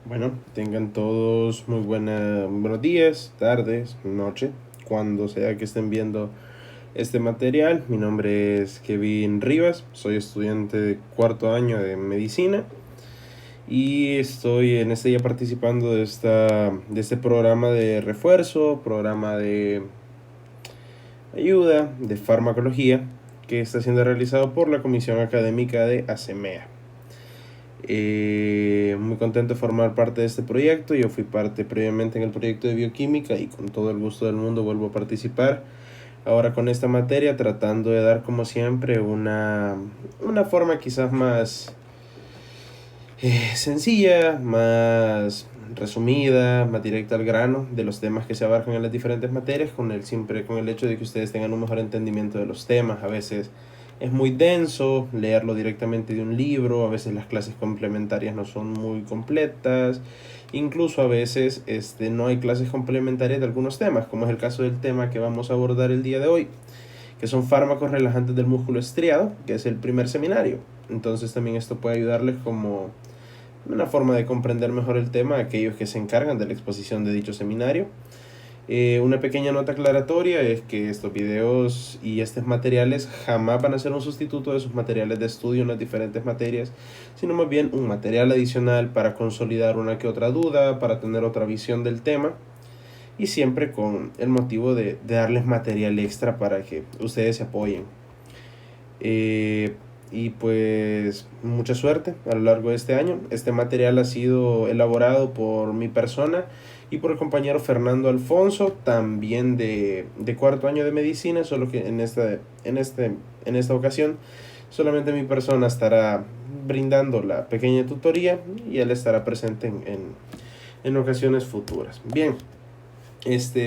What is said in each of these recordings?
Bueno, tengan todos buenos días, tardes, noche, cuando sea que estén viendo este material. Mi nombre es Kevin Rivas, soy estudiante de cuarto año de medicina y estoy en este día participando de este programa de refuerzo, programa de ayuda, de farmacología, que está siendo realizado por la Comisión Académica de ASEMEA. Muy contento de formar parte de este proyecto. Yo fui parte previamente en el proyecto de bioquímica y con todo el gusto del mundo vuelvo a participar ahora con esta materia, tratando de dar como siempre una forma quizás más sencilla, más resumida, más directa al grano de los temas que se abarcan en las diferentes materias, con el hecho de que ustedes tengan un mejor entendimiento de los temas. A veces es muy denso leerlo directamente de un libro, a veces las clases complementarias no son muy completas, incluso a veces no hay clases complementarias de algunos temas, como es el caso del tema que vamos a abordar el día de hoy, que son fármacos relajantes del músculo estriado, que es el primer seminario. Entonces también esto puede ayudarles como una forma de comprender mejor el tema a aquellos que se encargan de la exposición de dicho seminario. Una pequeña nota aclaratoria es que estos videos y estos materiales jamás van a ser un sustituto de sus materiales de estudio en las diferentes materias, sino más bien un material adicional para consolidar una que otra duda, para tener otra visión del tema y siempre con el motivo de darles material extra para que ustedes se apoyen. Eh, y pues mucha suerte a lo largo de este año. Este material ha sido elaborado por mi persona y por el compañero Fernando Alfonso, también de cuarto año de medicina, solo que en esta ocasión solamente mi persona estará brindando la pequeña tutoría y él estará presente en ocasiones futuras. Bien,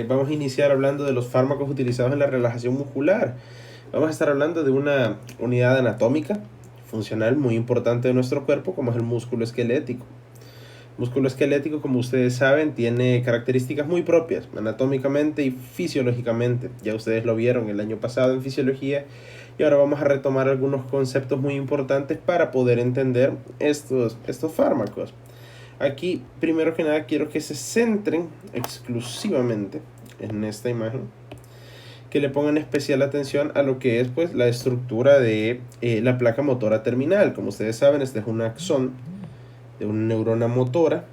vamos a iniciar hablando de los fármacos utilizados en la relajación muscular. Vamos a estar hablando de una unidad anatómica funcional muy importante de nuestro cuerpo, como es el músculo esquelético. El músculo esquelético, como ustedes saben, tiene características muy propias, anatómicamente y fisiológicamente. Ya ustedes lo vieron el año pasado en fisiología y ahora vamos a retomar algunos conceptos muy importantes para poder entender estos fármacos. Aquí, primero que nada, quiero que se centren exclusivamente en esta imagen, que le pongan especial atención a lo que es pues la estructura de la placa motora terminal. Como ustedes saben, este es un axón de una neurona motora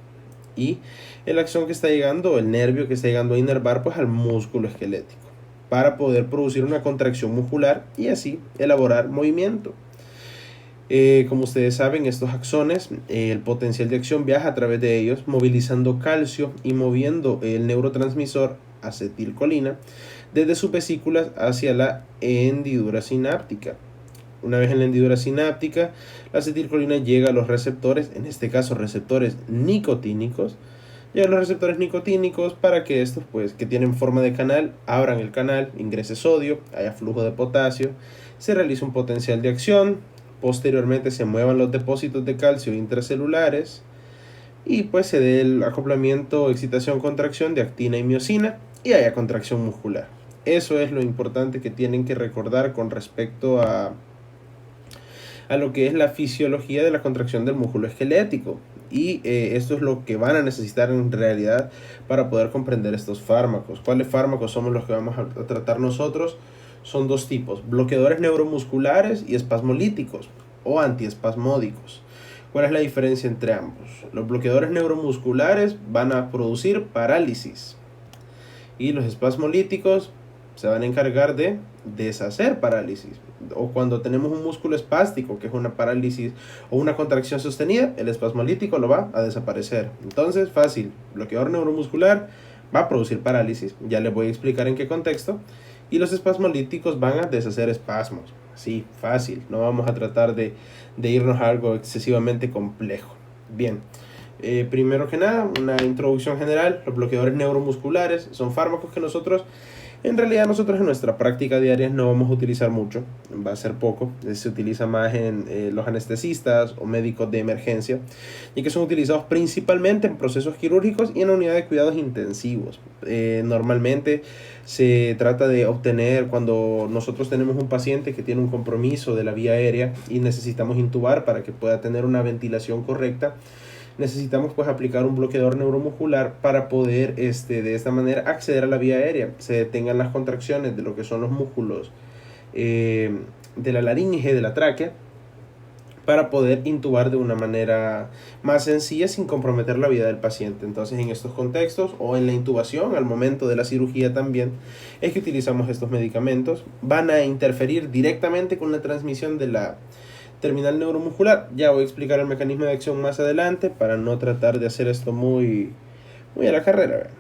y el axón que está llegando, el nervio que está llegando a inervar pues al músculo esquelético para poder producir una contracción muscular y así elaborar movimiento. Como ustedes saben, estos axones, el potencial de acción viaja a través de ellos, movilizando calcio y moviendo el neurotransmisor acetilcolina desde sus vesículas hacia la hendidura sináptica. Una vez en la hendidura sináptica, la acetilcolina llega a los receptores, en este caso receptores nicotínicos, llega a los receptores nicotínicos para que estos, pues, que tienen forma de canal, abran el canal, ingrese sodio, haya flujo de potasio, se realiza un potencial de acción, posteriormente se muevan los depósitos de calcio intracelulares y pues se dé el acoplamiento, excitación, contracción de actina y miocina y haya contracción muscular. Eso es lo importante que tienen que recordar con respecto a lo que es la fisiología de la contracción del músculo esquelético. Y esto es lo que van a necesitar en realidad para poder comprender estos fármacos. ¿Cuáles fármacos somos los que vamos a tratar nosotros? Son dos tipos: bloqueadores neuromusculares y espasmolíticos o antiespasmódicos. ¿Cuál es la diferencia entre ambos? Los bloqueadores neuromusculares van a producir parálisis y los espasmolíticos se van a encargar de deshacer parálisis. O cuando tenemos un músculo espástico, que es una parálisis o una contracción sostenida, el espasmolítico lo va a desaparecer. Entonces, fácil, bloqueador neuromuscular va a producir parálisis, ya les voy a explicar en qué contexto, y los espasmolíticos van a deshacer espasmos. Así, fácil, no vamos a tratar de irnos a algo excesivamente complejo. Bien, primero que nada, una introducción general. Los bloqueadores neuromusculares son fármacos que nosotros en nuestra práctica diaria no vamos a utilizar mucho, va a ser poco. Se utiliza más en los anestesistas o médicos de emergencia, y que son utilizados principalmente en procesos quirúrgicos y en la unidad de cuidados intensivos. Normalmente se trata de obtener cuando nosotros tenemos un paciente que tiene un compromiso de la vía aérea y necesitamos intubar para que pueda tener una ventilación correcta. necesitamos pues aplicar un bloqueador neuromuscular para poder de esta manera acceder a la vía aérea, se detengan las contracciones de lo que son los músculos de la laringe, de la tráquea, para poder intubar de una manera más sencilla sin comprometer la vida del paciente. Entonces, en estos contextos o en la intubación, al momento de la cirugía también, es que utilizamos estos medicamentos. Van a interferir directamente con la transmisión de la terminal neuromuscular. Ya voy a explicar el mecanismo de acción más adelante para no tratar de hacer esto muy a la carrera.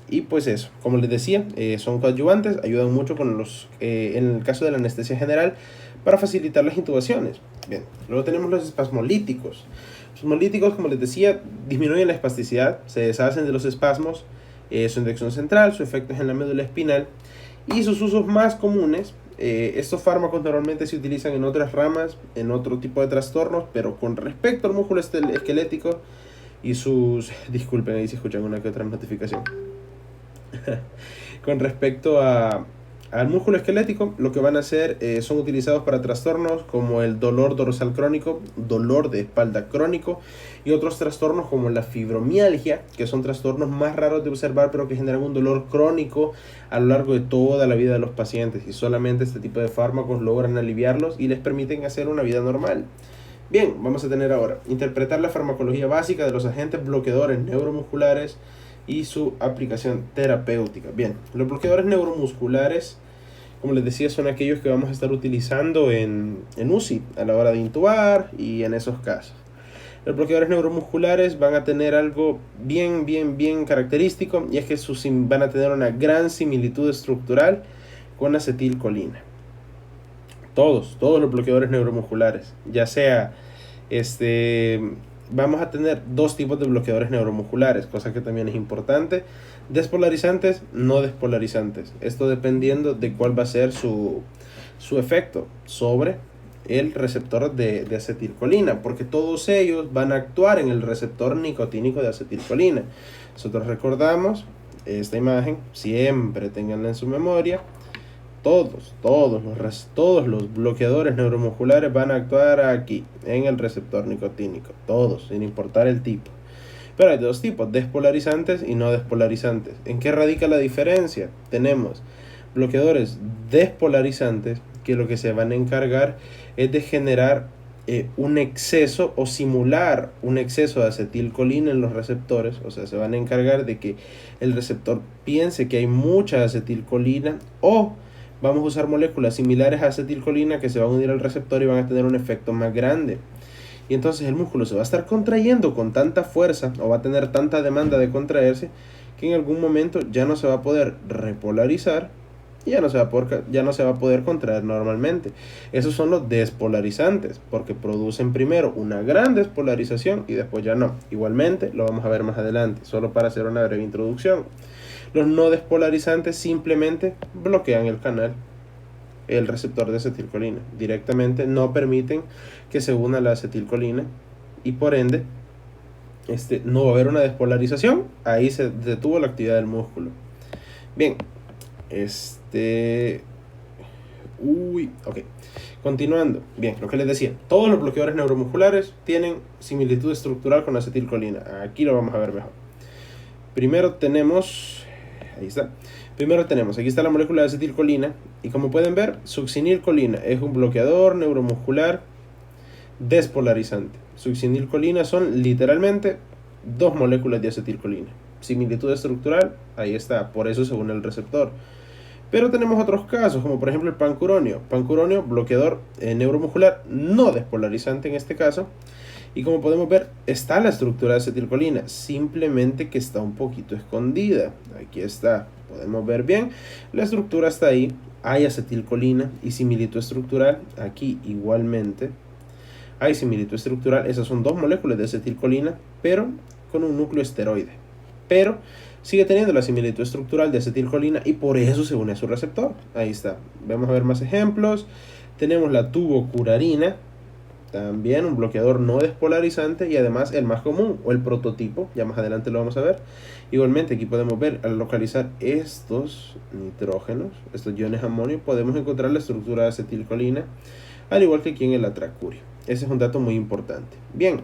Y pues eso, como les decía, son coadyuvantes, ayudan mucho con en el caso de la anestesia general para facilitar las intubaciones. Bien, luego tenemos los espasmolíticos. Los espasmolíticos, como les decía, disminuyen la espasticidad, se deshacen de los espasmos, su inyección central, su efecto es en la médula espinal y sus usos más comunes. Estos fármacos normalmente se utilizan en otras ramas, en otro tipo de trastornos, pero con respecto al músculo esquelético y sus... Disculpen ahí si escuchan una que otra notificación. Con respecto al músculo esquelético, lo que van a hacer son utilizados para trastornos como el dolor dorsal crónico, dolor de espalda crónico y otros trastornos como la fibromialgia, que son trastornos más raros de observar pero que generan un dolor crónico a lo largo de toda la vida de los pacientes, y solamente este tipo de fármacos logran aliviarlos y les permiten hacer una vida normal. Bien, vamos a tener ahora interpretar la farmacología básica de los agentes bloqueadores neuromusculares y su aplicación terapéutica. Bien, los bloqueadores neuromusculares, como les decía, son aquellos que vamos a estar utilizando en UCI a la hora de intubar y en esos casos. Los bloqueadores neuromusculares van a tener algo bien característico, y es que van a tener una gran similitud estructural con acetilcolina. Todos los bloqueadores neuromusculares, ya sea vamos a tener dos tipos de bloqueadores neuromusculares, cosa que también es importante: despolarizantes, no despolarizantes. Esto dependiendo de cuál va a ser su efecto sobre el receptor de acetilcolina, porque todos ellos van a actuar en el receptor nicotínico de acetilcolina. Nosotros recordamos esta imagen, siempre tenganla en su memoria. Todos los bloqueadores neuromusculares van a actuar aquí, en el receptor nicotínico. Todos, sin importar el tipo. Pero hay dos tipos, despolarizantes y no despolarizantes. ¿En qué radica la diferencia? Tenemos bloqueadores despolarizantes, que lo que se van a encargar es de generar un exceso o simular un exceso de acetilcolina en los receptores. O sea, se van a encargar de que el receptor piense que hay mucha acetilcolina, o vamos a usar moléculas similares a acetilcolina que se van a unir al receptor y van a tener un efecto más grande. Y entonces el músculo se va a estar contrayendo con tanta fuerza, o va a tener tanta demanda de contraerse, que en algún momento ya no se va a poder repolarizar y ya no se va a poder contraer normalmente. Esos son los despolarizantes, porque producen primero una gran despolarización y después ya no. Igualmente lo vamos a ver más adelante, solo para hacer una breve introducción. Los no despolarizantes simplemente bloquean el canal, el receptor de acetilcolina. Directamente no permiten que se una la acetilcolina y por ende no va a haber una despolarización. Ahí se detuvo la actividad del músculo. Bien, ok. Continuando, bien, lo que les decía, todos los bloqueadores neuromusculares tienen similitud estructural con la acetilcolina. Aquí lo vamos a ver mejor. Primero tenemos, aquí está la molécula de acetilcolina, y como pueden ver, succinilcolina es un bloqueador neuromuscular despolarizante. Succinilcolina son literalmente dos moléculas de acetilcolina. Similitud estructural, ahí está, por eso se une el receptor. Pero tenemos otros casos, como por ejemplo el pancuronio. Pancuronio, bloqueador neuromuscular no despolarizante en este caso. Y como podemos ver, está la estructura de acetilcolina, simplemente que está un poquito escondida. Aquí está, podemos ver bien, la estructura está ahí, hay acetilcolina y similitud estructural. Aquí igualmente hay similitud estructural, esas son dos moléculas de acetilcolina, pero con un núcleo esteroide. Pero sigue teniendo la similitud estructural de acetilcolina y por eso se une a su receptor. Ahí está, vamos a ver más ejemplos. Tenemos la tubocurarina, también un bloqueador no despolarizante y además el más común, o el prototipo, ya más adelante lo vamos a ver. Igualmente aquí podemos ver, al localizar estos nitrógenos, estos iones amonio, podemos encontrar la estructura de acetilcolina, al igual que aquí en el atracurio. Ese es un dato muy importante. Bien,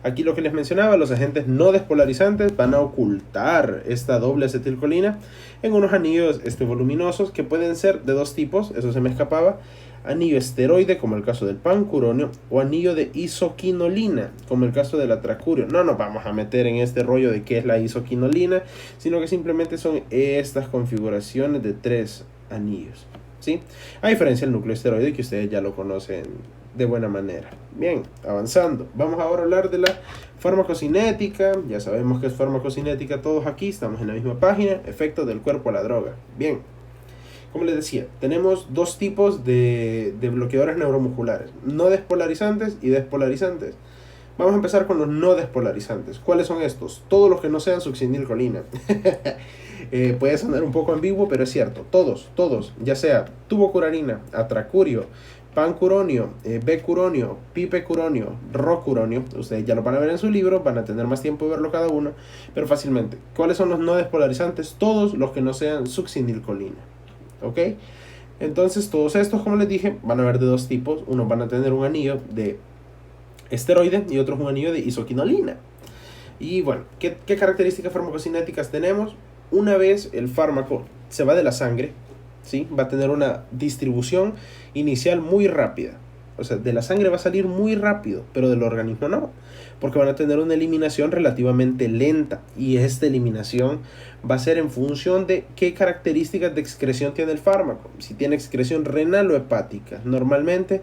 Aquí lo que les mencionaba, los agentes no despolarizantes van a ocultar esta doble acetilcolina en unos anillos voluminosos que pueden ser de dos tipos, eso se me escapaba: anillo esteroide, como el caso del pancuronio, o anillo de isoquinolina, como el caso del atracurio. No nos vamos a meter en este rollo de qué es la isoquinolina, sino que simplemente son estas configuraciones de 3 anillos, ¿sí? A diferencia del núcleo esteroide, que ustedes ya lo conocen de buena manera. Bien, avanzando. Vamos ahora a hablar de la farmacocinética. Ya sabemos que es farmacocinética todos aquí, estamos en la misma página. Efecto del cuerpo a la droga. Bien. Como les decía, tenemos dos tipos de bloqueadores neuromusculares: no despolarizantes y despolarizantes. Vamos a empezar con los no despolarizantes. ¿Cuáles son estos? Todos los que no sean succinilcolina. Puede sonar un poco ambiguo, pero es cierto. Todos, ya sea tubocurarina, atracurio, pancuronio, becuronio, pipecuronio, rocuronio. Ustedes ya lo van a ver en su libro, van a tener más tiempo de verlo cada uno, pero fácilmente. ¿Cuáles son los no despolarizantes? Todos los que no sean succinilcolina. ¿Ok? Entonces todos estos, como les dije, van a haber de dos tipos. Unos van a tener un anillo de esteroide y otros un anillo de isoquinolina. Y bueno, ¿qué características farmacocinéticas tenemos? Una vez el fármaco se va de la sangre, ¿sí? Va a tener una distribución inicial muy rápida. O sea, de la sangre va a salir muy rápido, pero del organismo no, porque van a tener una eliminación relativamente lenta, y esta eliminación va a ser en función de qué características de excreción tiene el fármaco. Si tiene excreción renal o hepática. Normalmente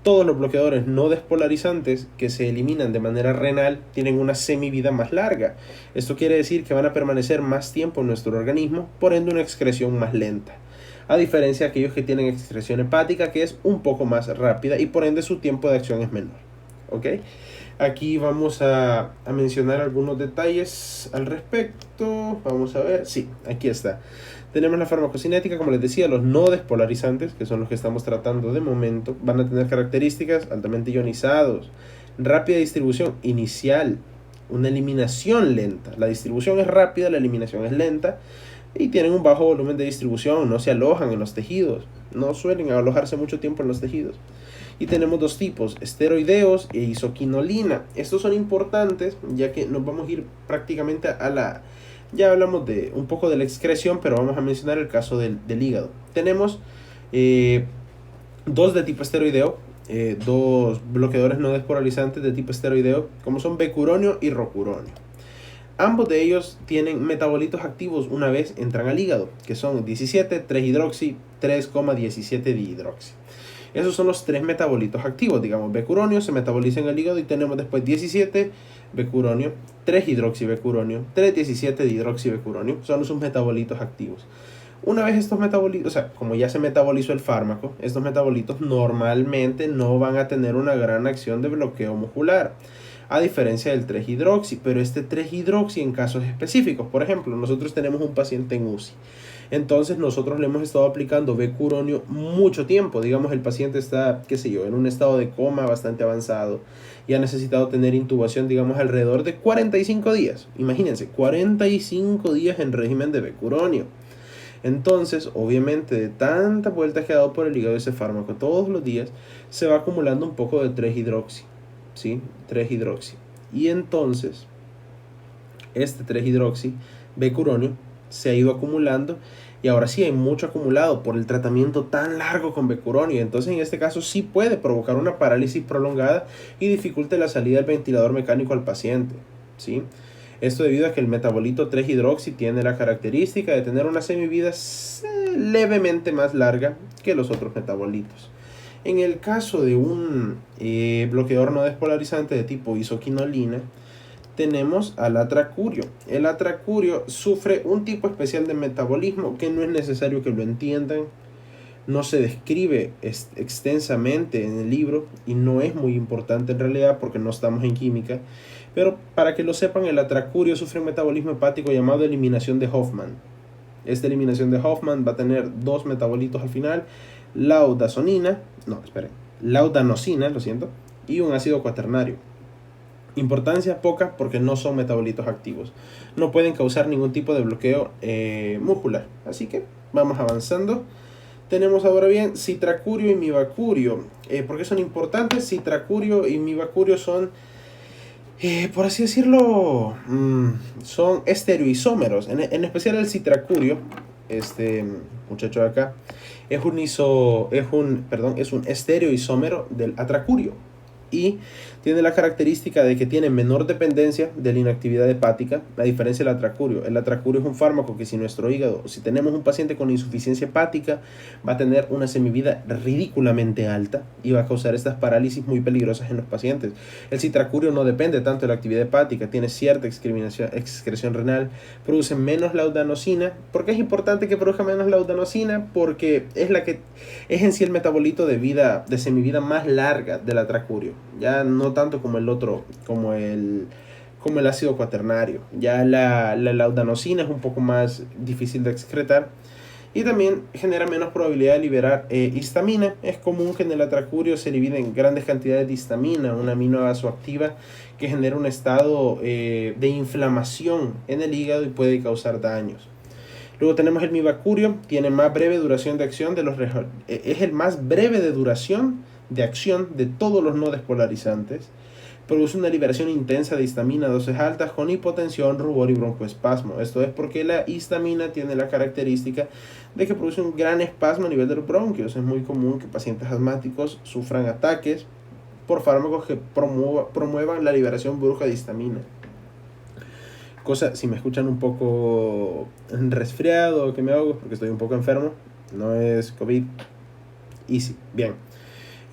todos los bloqueadores no despolarizantes que se eliminan de manera renal tienen una semivida más larga. Esto quiere decir que van a permanecer más tiempo en nuestro organismo, por ende una excreción más lenta. A diferencia de aquellos que tienen excreción hepática, que es un poco más rápida y por ende su tiempo de acción es menor. ¿Ok? Aquí vamos a mencionar algunos detalles al respecto. Vamos a ver. Sí, aquí está. Tenemos la farmacocinética, como les decía, los no despolarizantes, que son los que estamos tratando de momento, van a tener características altamente ionizados, rápida distribución inicial, una eliminación lenta. La distribución es rápida, la eliminación es lenta, y tienen un bajo volumen de distribución, no se alojan en los tejidos, no suelen alojarse mucho tiempo en los tejidos. Y tenemos dos tipos, esteroideos e isoquinolina. Estos son importantes, ya que nos vamos a ir prácticamente a la... Ya hablamos de un poco de la excreción, pero vamos a mencionar el caso del hígado. Tenemos dos de tipo esteroideo, dos bloqueadores no despolarizantes de tipo esteroideo, como son becuronio y rocuronio. Ambos de ellos tienen metabolitos activos una vez entran al hígado, que son 17, 3-hidroxi, 3,17-dihidroxi. Esos son los tres metabolitos activos. Digamos, becuronio se metaboliza en el hígado y tenemos después 17 becuronio, 3-hidroxibecuronio, 3,17-dihidroxibecuronio. Son sus metabolitos activos. Una vez estos metabolitos, o sea, como ya se metabolizó el fármaco, estos metabolitos normalmente no van a tener una gran acción de bloqueo muscular, a diferencia del 3-hidroxi. Pero este 3-hidroxi en casos específicos, por ejemplo, nosotros tenemos un paciente en UCI. Entonces nosotros le hemos estado aplicando becuronio mucho tiempo. Digamos, el paciente está, qué sé yo, en un estado de coma bastante avanzado y ha necesitado tener intubación, digamos, alrededor de 45 días. Imagínense, 45 días en régimen de becuronio. Entonces, obviamente, de tantas vueltas que ha dado por el hígado ese fármaco todos los días, se va acumulando un poco de 3-hidroxi, ¿sí? 3-hidroxi. Y entonces, este 3-hidroxi becuronio se ha ido acumulando, y ahora sí hay mucho acumulado por el tratamiento tan largo con becuronio. Entonces en este caso sí puede provocar una parálisis prolongada y dificulte la salida del ventilador mecánico al paciente, ¿sí? Esto debido a que el metabolito 3-hidroxi tiene la característica de tener una semivida levemente más larga que los otros metabolitos. En el caso de un bloqueador no despolarizante de tipo isoquinolina, tenemos al atracurio. El atracurio sufre un tipo especial de metabolismo que no es necesario que lo entiendan, no se describe extensamente en el libro y no es muy importante en realidad porque no estamos en química, pero para que lo sepan, el atracurio sufre un metabolismo hepático llamado eliminación de Hoffman. Esta eliminación de Hoffman va a tener dos metabolitos al final: laudanosina, lo siento, y un ácido cuaternario. Importancia poca porque no son metabolitos activos, no pueden causar ningún tipo de bloqueo muscular. Así que vamos avanzando. Tenemos ahora bien citracurio y mibacurio. ¿Por qué son importantes? Citracurio y mibacurio son por así decirlo, son estereoisómeros. En especial el citracurio, este muchacho de acá, es un estereoisómero del atracurio. Y tiene la característica de que tiene menor dependencia de la inactividad hepática, a diferencia del atracurio. El atracurio es un fármaco que si nuestro hígado, si tenemos un paciente con insuficiencia hepática, va a tener una semivida ridículamente alta y va a causar estas parálisis muy peligrosas en los pacientes. El citracurio no depende tanto de la actividad hepática, tiene cierta excreción renal, produce menos laudanosina. ¿Por qué es importante que produzca menos laudanosina? Porque es en sí el metabolito de semivida más larga del atracurio. Ya no tanto como el otro, como el ácido cuaternario. Ya la laudanosina es un poco más difícil de excretar y también genera menos probabilidad de liberar histamina. Es común que en el atracurio se liberen grandes cantidades de histamina, una amino vasoactiva que genera un estado de inflamación en el hígado y puede causar daños. Luego tenemos el mibacurio, tiene más breve duración de acción es el más breve de duración de acción de todos los no despolarizantes. Produce una liberación intensa de histamina a dosis altas con hipotensión, rubor y broncoespasmo. Esto es porque la histamina tiene la característica de que produce un gran espasmo a nivel de los bronquios. Es muy común que pacientes asmáticos sufran ataques por fármacos que promuevan la liberación brusca de histamina. Si me escuchan un poco resfriado, que me ahogo, porque estoy un poco enfermo, no es COVID. Easy, bien.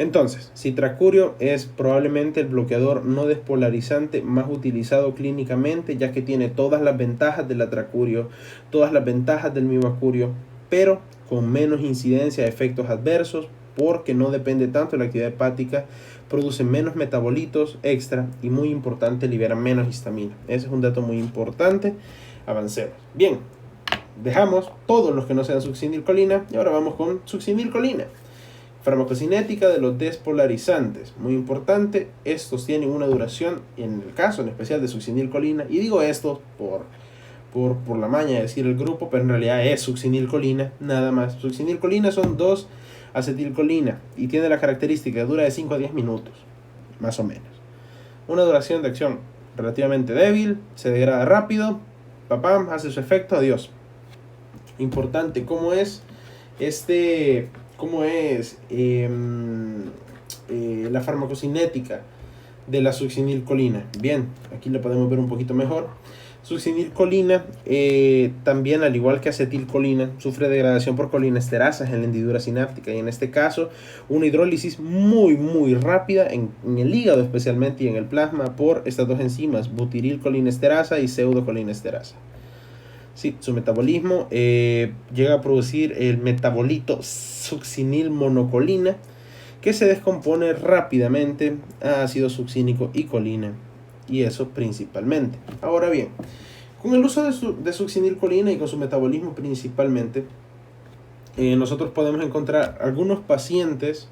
Entonces, citracurio es probablemente el bloqueador no despolarizante más utilizado clínicamente, ya que tiene todas las ventajas del atracurio, todas las ventajas del mibacurio, pero con menos incidencia de efectos adversos, porque no depende tanto de la actividad hepática, produce menos metabolitos extra y, muy importante, libera menos histamina. Ese es un dato muy importante. Avancemos. Bien, dejamos todos los que no sean succinilcolina y ahora vamos con succinilcolina. Farmacocinética de los despolarizantes, muy importante. Estos tienen una duración, en el caso en especial de succinilcolina, y digo esto por la maña de decir el grupo, pero en realidad es succinilcolina, nada más. Succinilcolina son 2-acetilcolina y tiene la característica de dura de 5 a 10 minutos, más o menos. Una duración de acción relativamente débil, se degrada rápido, papam, hace su efecto, adiós. Importante, ¿cómo es la farmacocinética de la succinilcolina? Bien, aquí lo podemos ver un poquito mejor. Succinilcolina, también al igual que acetilcolina, sufre degradación por colinesterasas en la hendidura sináptica, y en este caso una hidrólisis muy rápida en el hígado especialmente y en el plasma por estas dos enzimas, butirilcolinesterasa y pseudocolinesterasa. Sí, su metabolismo llega a producir el metabolito succinilmonocolina, que se descompone rápidamente a ácido succínico y colina, y eso principalmente. Ahora bien, con el uso de succinilcolina y con su metabolismo principalmente, nosotros podemos encontrar algunos pacientes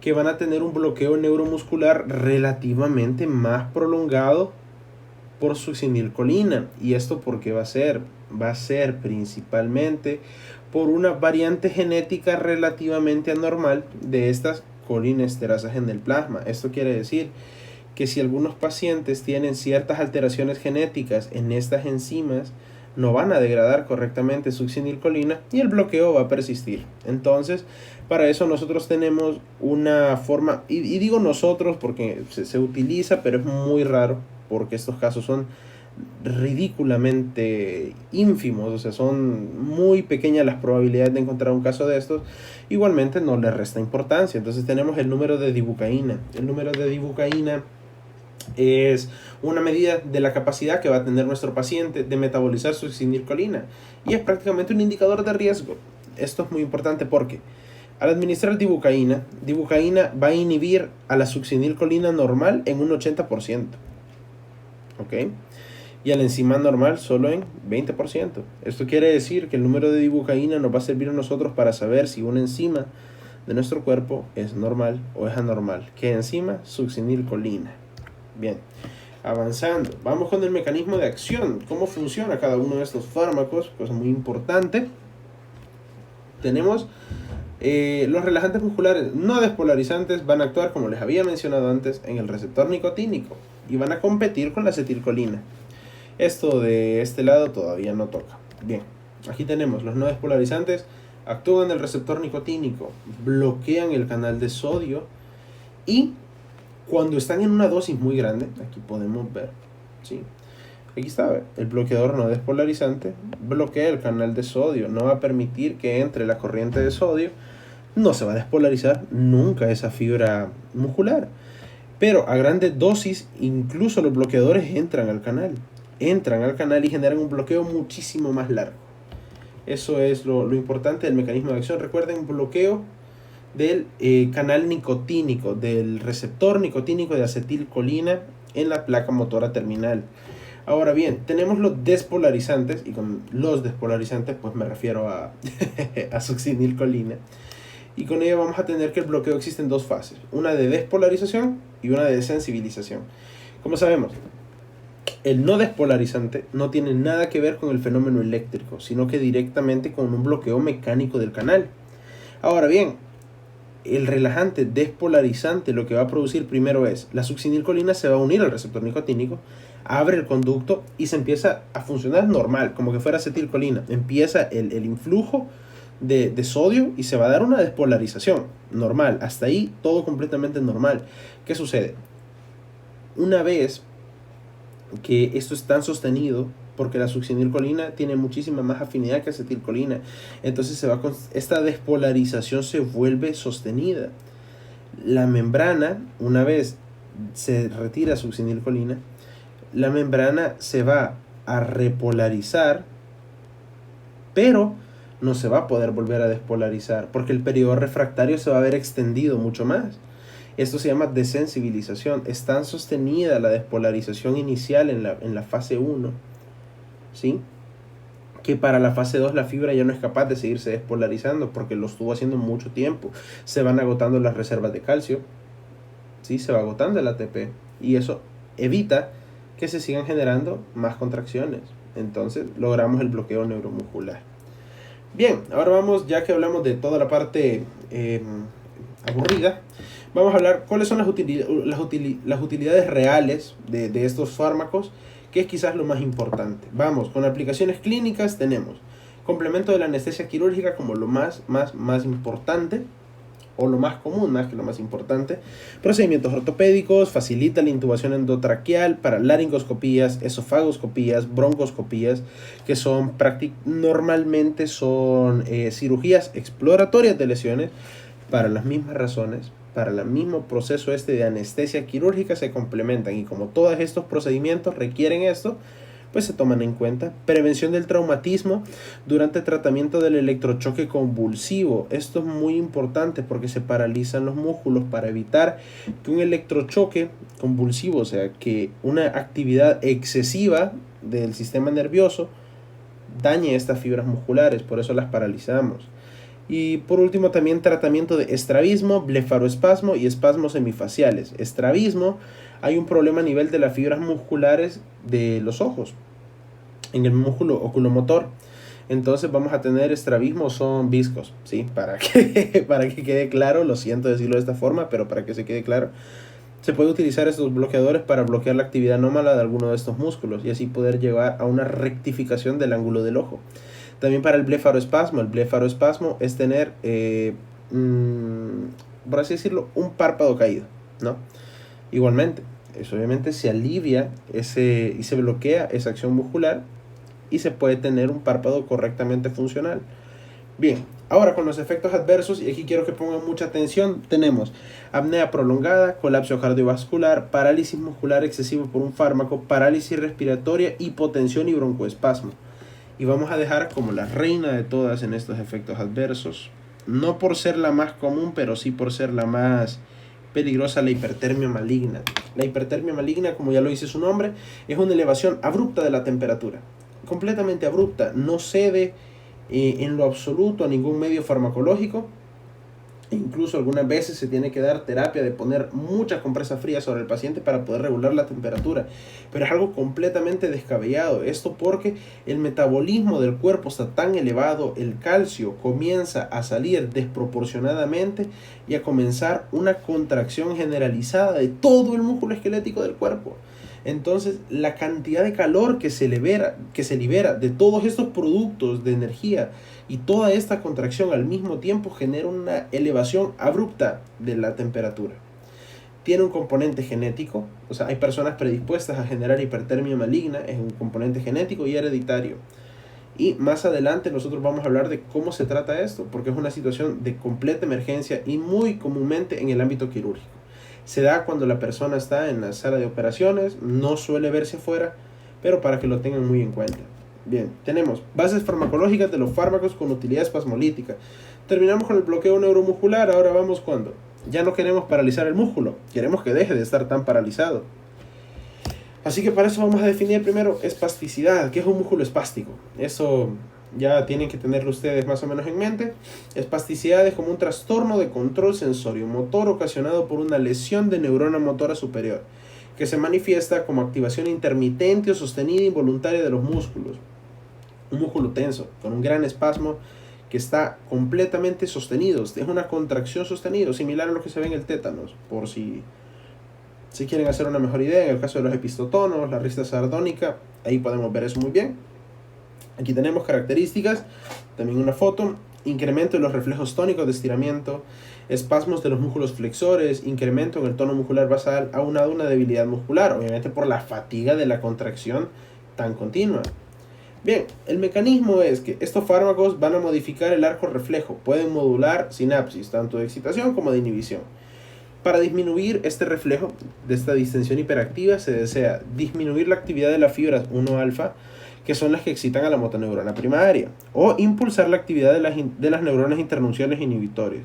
que van a tener un bloqueo neuromuscular relativamente más prolongado por succinilcolina. ¿Y esto por qué va a ser? Va a ser principalmente por una variante genética relativamente anormal de estas colinesterasas en el plasma. Esto quiere decir que si algunos pacientes tienen ciertas alteraciones genéticas en estas enzimas, no van a degradar correctamente succinilcolina y el bloqueo va a persistir. Entonces, para eso nosotros tenemos una forma, y digo nosotros porque se utiliza, pero es muy raro, porque estos casos son ridículamente ínfimos, o sea, son muy pequeñas las probabilidades de encontrar un caso de estos. Igualmente no le resta importancia. Entonces tenemos el número de dibucaína. El número de dibucaína es una medida de la capacidad que va a tener nuestro paciente de metabolizar succinilcolina y es prácticamente un indicador de riesgo. Esto es muy importante porque al administrar dibucaína va a inhibir a la succinilcolina normal en un 80%, ¿ok? Y a la enzima normal solo en 20%. Esto quiere decir que el número de dibucaína nos va a servir a nosotros para saber si una enzima de nuestro cuerpo es normal o es anormal. ¿Qué enzima? Succinilcolina. Bien, avanzando, vamos con el mecanismo de acción. ¿Cómo funciona cada uno de estos fármacos? Cosa muy importante. Tenemos Los relajantes musculares no despolarizantes van a actuar, como les había mencionado antes, en el receptor nicotínico y van a competir con la acetilcolina. Esto de este lado todavía no toca. Bien, aquí tenemos los no despolarizantes, actúan en el receptor nicotínico, bloquean el canal de sodio y cuando están en una dosis muy grande, aquí podemos ver, ¿sí? Aquí está, el bloqueador no despolarizante bloquea el canal de sodio, no va a permitir que entre la corriente de sodio, no se va a despolarizar nunca esa fibra muscular. Pero a grandes dosis, incluso los bloqueadores entran al canal y generan un bloqueo muchísimo más largo. Eso es lo importante del mecanismo de acción. Recuerden, bloqueo del canal nicotínico, del receptor nicotínico de acetilcolina en la placa motora terminal. Ahora bien, tenemos los despolarizantes, y con los despolarizantes pues me refiero a, a succinilcolina. Y con ello vamos a tener que el bloqueo existe en dos fases, una de despolarización y una de desensibilización. Como sabemos, el no despolarizante no tiene nada que ver con el fenómeno eléctrico, sino que directamente con un bloqueo mecánico del canal. Ahora bien, el relajante despolarizante lo que va a producir primero es, la succinilcolina se va a unir al receptor nicotínico, abre el conducto y se empieza a funcionar normal, como que fuera acetilcolina. Empieza el influjo de sodio y se va a dar una despolarización normal. Hasta ahí todo completamente normal. ¿Qué sucede? Una vez que esto es tan sostenido, porque la succinilcolina tiene muchísima más afinidad que acetilcolina, entonces esta despolarización se vuelve sostenida. La membrana, una vez se retira succinilcolina, la membrana se va a repolarizar, pero no se va a poder volver a despolarizar porque el periodo refractario se va a ver extendido mucho más. Esto se llama desensibilización. Es tan sostenida la despolarización inicial en la fase 1, ¿sí?, que para la fase 2 la fibra ya no es capaz de seguirse despolarizando porque lo estuvo haciendo mucho tiempo. Se van agotando las reservas de calcio, ¿sí?, se va agotando el ATP y eso evita que se sigan generando más contracciones. Entonces logramos el bloqueo neuromuscular. Bien, ahora vamos, ya que hablamos de toda la parte aburrida, vamos a hablar cuáles son las utilidades reales de estos fármacos, que es quizás lo más importante. Vamos, con aplicaciones clínicas tenemos complemento de la anestesia quirúrgica como lo más importante, o lo más común más que lo más importante. Procedimientos ortopédicos, facilita la intubación endotraqueal para laringoscopías, esofagoscopías, broncoscopías, que son normalmente son cirugías exploratorias de lesiones para las mismas razones, para el mismo proceso de anestesia quirúrgica se complementan, y como todos estos procedimientos requieren esto, pues se toman en cuenta. Prevención del traumatismo durante tratamiento del electrochoque convulsivo. Esto es muy importante porque se paralizan los músculos para evitar que un electrochoque convulsivo, o sea, que una actividad excesiva del sistema nervioso dañe estas fibras musculares, por eso las paralizamos. Y por último también tratamiento de estrabismo, blefaroespasmo y espasmos semifaciales. Estrabismo, hay un problema a nivel de las fibras musculares de los ojos, en el músculo oculomotor. Entonces vamos a tener estrabismo, son viscos, ¿sí? Para que quede claro, lo siento decirlo de esta forma, pero para que se quede claro, se puede utilizar estos bloqueadores para bloquear la actividad anómala de alguno de estos músculos y así poder llevar a una rectificación del ángulo del ojo. También para el blefaroespasmo es tener, por así decirlo, un párpado caído, ¿no? Igualmente, eso obviamente se alivia y se bloquea esa acción muscular y se puede tener un párpado correctamente funcional. Bien, ahora con los efectos adversos, y aquí quiero que pongan mucha atención, tenemos apnea prolongada, colapso cardiovascular, parálisis muscular excesivo por un fármaco, parálisis respiratoria, hipotensión y broncoespasmo. Y vamos a dejar como la reina de todas en estos efectos adversos, no por ser la más común, pero sí por ser la más peligrosa, la hipertermia maligna. La hipertermia maligna, como ya lo dice su nombre, es una elevación abrupta de la temperatura, completamente abrupta, no cede en lo absoluto a ningún medio farmacológico Incluso algunas veces se tiene que dar terapia de poner muchas compresas frías sobre el paciente para poder regular la temperatura. Pero es algo completamente descabellado. Esto porque el metabolismo del cuerpo está tan elevado, el calcio comienza a salir desproporcionadamente y a comenzar una contracción generalizada de todo el músculo esquelético del cuerpo. Entonces, la cantidad de calor que se libera de todos estos productos de energía y toda esta contracción al mismo tiempo genera una elevación abrupta de la temperatura. Tiene un componente genético, o sea, hay personas predispuestas a generar hipertermia maligna, es un componente genético y hereditario. Y más adelante nosotros vamos a hablar de cómo se trata esto, porque es una situación de completa emergencia y muy comúnmente en el ámbito quirúrgico. Se da cuando la persona está en la sala de operaciones, no suele verse afuera, pero para que lo tengan muy en cuenta. Bien, tenemos bases farmacológicas de los fármacos con utilidad espasmolítica. Terminamos con el bloqueo neuromuscular, ahora vamos cuando ya no queremos paralizar el músculo, queremos que deje de estar tan paralizado. Así que para eso vamos a definir primero espasticidad, que es un músculo espástico. Eso ya tienen que tenerlo ustedes más o menos en mente. Espasticidad es como un trastorno de control sensorio-motor ocasionado por una lesión de neurona motora superior, que se manifiesta como activación intermitente o sostenida involuntaria de los músculos. Un músculo tenso, con un gran espasmo que está completamente sostenido. Es una contracción sostenida, similar a lo que se ve en el tétanos, por si quieren hacer una mejor idea. En el caso de los epistotonos, la risa sardónica, ahí podemos ver eso muy bien. Aquí tenemos características, también una foto, incremento en los reflejos tónicos de estiramiento, espasmos de los músculos flexores, incremento en el tono muscular basal, aunado a una debilidad muscular, obviamente por la fatiga de la contracción tan continua. Bien, el mecanismo es que estos fármacos van a modificar el arco reflejo, pueden modular sinapsis, tanto de excitación como de inhibición. Para disminuir este reflejo de esta distensión hiperactiva se desea disminuir la actividad de las fibras 1-alfa, que son las que excitan a la motoneurona primaria, o impulsar la actividad de las neuronas internunciales inhibitorias.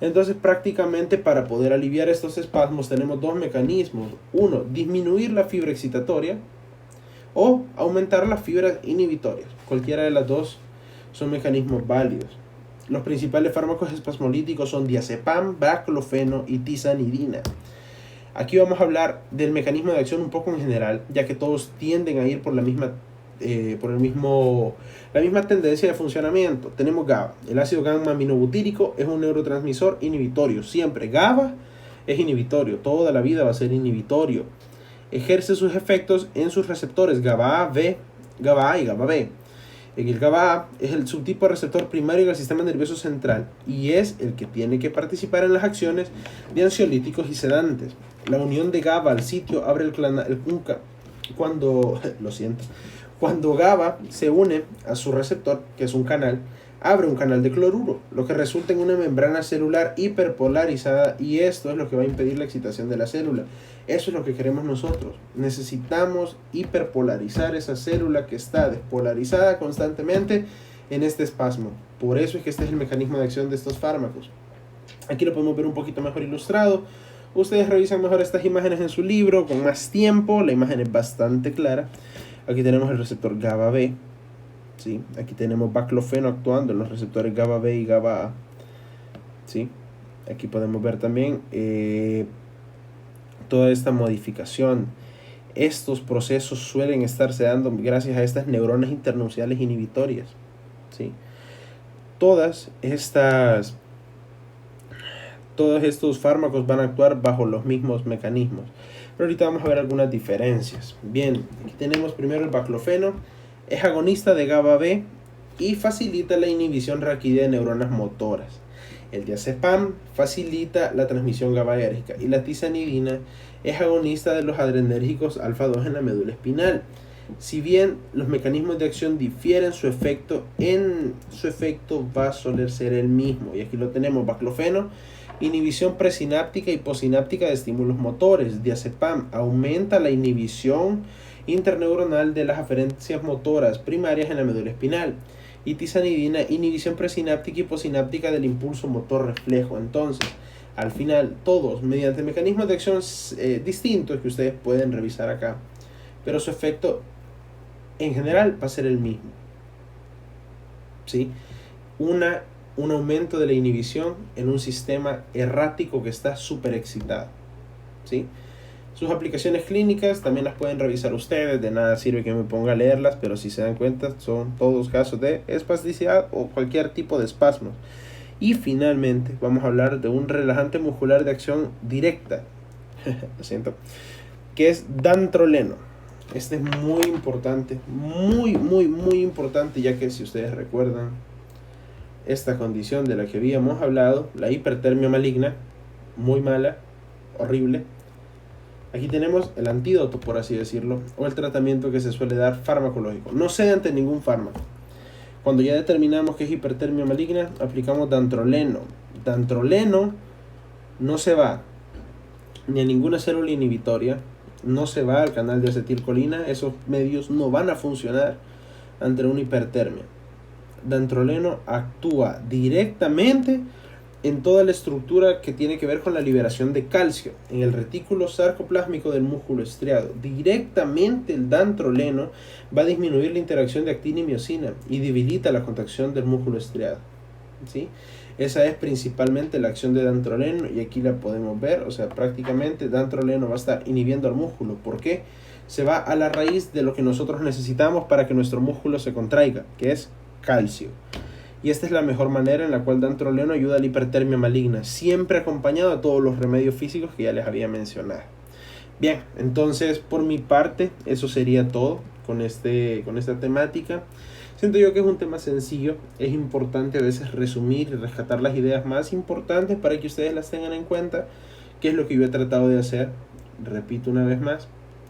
Entonces, prácticamente para poder aliviar estos espasmos tenemos dos mecanismos. Uno, disminuir la fibra excitatoria o aumentar las fibras inhibitorias. Cualquiera de las dos son mecanismos válidos. Los principales fármacos espasmolíticos son diazepam, baclofeno y tizanidina. Aquí vamos a hablar del mecanismo de acción un poco en general, ya que todos tienden a ir por la misma tendencia de funcionamiento. Tenemos GABA. El ácido gamma aminobutírico es un neurotransmisor inhibitorio. Siempre GABA es inhibitorio. Toda la vida va a ser inhibitorio. Ejerce sus efectos en sus receptores GABA A, GABA A y GABA B. El GABA A es el subtipo de receptor primario del sistema nervioso central y es el que tiene que participar en las acciones de ansiolíticos y sedantes. La unión de GABA al sitio abre cuando GABA se une a su receptor, que es un canal, abre un canal de cloruro, lo que resulta en una membrana celular hiperpolarizada, y esto es lo que va a impedir la excitación de la célula. Eso es lo que queremos nosotros. Necesitamos hiperpolarizar esa célula que está despolarizada constantemente en este espasmo. Por eso es que este es el mecanismo de acción de estos fármacos. Aquí lo podemos ver un poquito mejor ilustrado. Ustedes revisan mejor estas imágenes en su libro con más tiempo. La imagen es bastante clara. Aquí tenemos el receptor GABA B. ¿Sí? Aquí tenemos baclofeno actuando en los receptores GABA B y GABA A. ¿Sí? Aquí podemos ver también toda esta modificación. Estos procesos suelen estarse dando gracias a estas neuronas internunciales inhibitorias. ¿Sí? Todos estos fármacos van a actuar bajo los mismos mecanismos. Pero ahorita vamos a ver algunas diferencias. Bien, aquí tenemos primero el baclofeno. Es agonista de GABA B y facilita la inhibición raquídea de neuronas motoras. El diazepam facilita la transmisión GABAérgica y la tizanidina es agonista de los adrenérgicos alfa-2 en la médula espinal. Si bien los mecanismos de acción difieren, su efecto va a soler ser el mismo. Y aquí lo tenemos: baclofeno, inhibición presináptica y postsináptica de estímulos motores. Diazepam aumenta la inhibición interneuronal de las aferencias motoras primarias en la médula espinal. Y tizanidina, inhibición presináptica y postsináptica del impulso motor reflejo. Entonces, al final, todos mediante mecanismos de acción distintos que ustedes pueden revisar acá, pero su efecto en general va a ser el mismo. ¿Sí? Una un aumento de la inhibición en un sistema errático que está súper excitado, ¿sí? Sus aplicaciones clínicas también las pueden revisar ustedes, de nada sirve que me ponga a leerlas, pero si se dan cuenta son todos casos de espasticidad o cualquier tipo de espasmos. Y finalmente vamos a hablar de un relajante muscular de acción directa, lo siento, que es dantroleno. Este es muy importante, muy importante, ya que si ustedes recuerdan esta condición de la que habíamos hablado, la hipertermia maligna, muy mala, horrible. Aquí tenemos el antídoto, por así decirlo, o el tratamiento que se suele dar farmacológico. No cede ante ningún fármaco. Cuando ya determinamos que es hipertermia maligna, aplicamos dantroleno. Dantroleno no se va ni a ninguna célula inhibitoria, no se va al canal de acetilcolina, esos medios no van a funcionar ante una hipertermia. Dantroleno actúa directamente en toda la estructura que tiene que ver con la liberación de calcio en el retículo sarcoplásmico del músculo estriado. Directamente el dantroleno va a disminuir la interacción de actina y miocina y debilita la contracción del músculo estriado, ¿sí? Esa es principalmente la acción de dantroleno y aquí la podemos ver, o sea, prácticamente dantroleno va a estar inhibiendo al músculo. ¿Por qué? Se va a la raíz de lo que nosotros necesitamos para que nuestro músculo se contraiga, que es calcio. Y esta es la mejor manera en la cual dantroleno ayuda a la hipertermia maligna, siempre acompañado de todos los remedios físicos que ya les había mencionado. Bien, entonces por mi parte eso sería todo con esta temática. Siento yo que es un tema sencillo, es importante a veces resumir y rescatar las ideas más importantes para que ustedes las tengan en cuenta, que es lo que yo he tratado de hacer. Repito una vez más,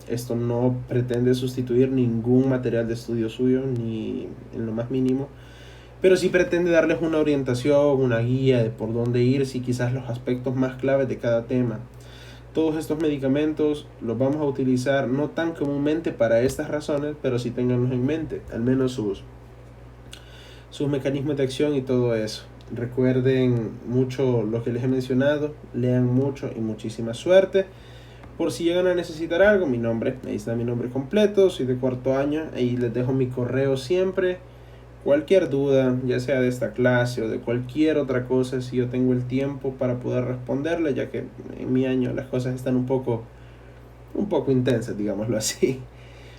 esto no pretende sustituir ningún material de estudio suyo, ni en lo más mínimo, pero sí pretende darles una orientación, una guía de por dónde ir, y quizás los aspectos más claves de cada tema. Todos estos medicamentos los vamos a utilizar no tan comúnmente para estas razones, pero sí ténganlos en mente, al menos sus mecanismos de acción y todo eso. Recuerden mucho lo que les he mencionado, lean mucho y muchísima suerte. Por si llegan a necesitar algo, ahí está mi nombre completo, soy de cuarto año, ahí les dejo mi correo siempre. Cualquier duda, ya sea de esta clase o de cualquier otra cosa, si yo tengo el tiempo para poder responderle, ya que en mi año las cosas están un poco intensas, digámoslo así.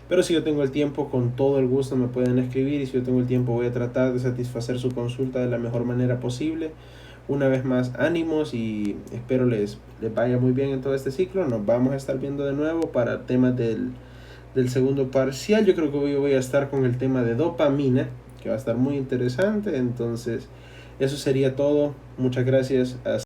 Pero si yo tengo el tiempo, con todo el gusto me pueden escribir, y si yo tengo el tiempo voy a tratar de satisfacer su consulta de la mejor manera posible. Una vez más, ánimos y espero les vaya muy bien en todo este ciclo. Nos vamos a estar viendo de nuevo para temas del segundo parcial. Yo creo que hoy voy a estar con el tema de dopamina, que va a estar muy interesante. Entonces, eso sería todo. Muchas gracias.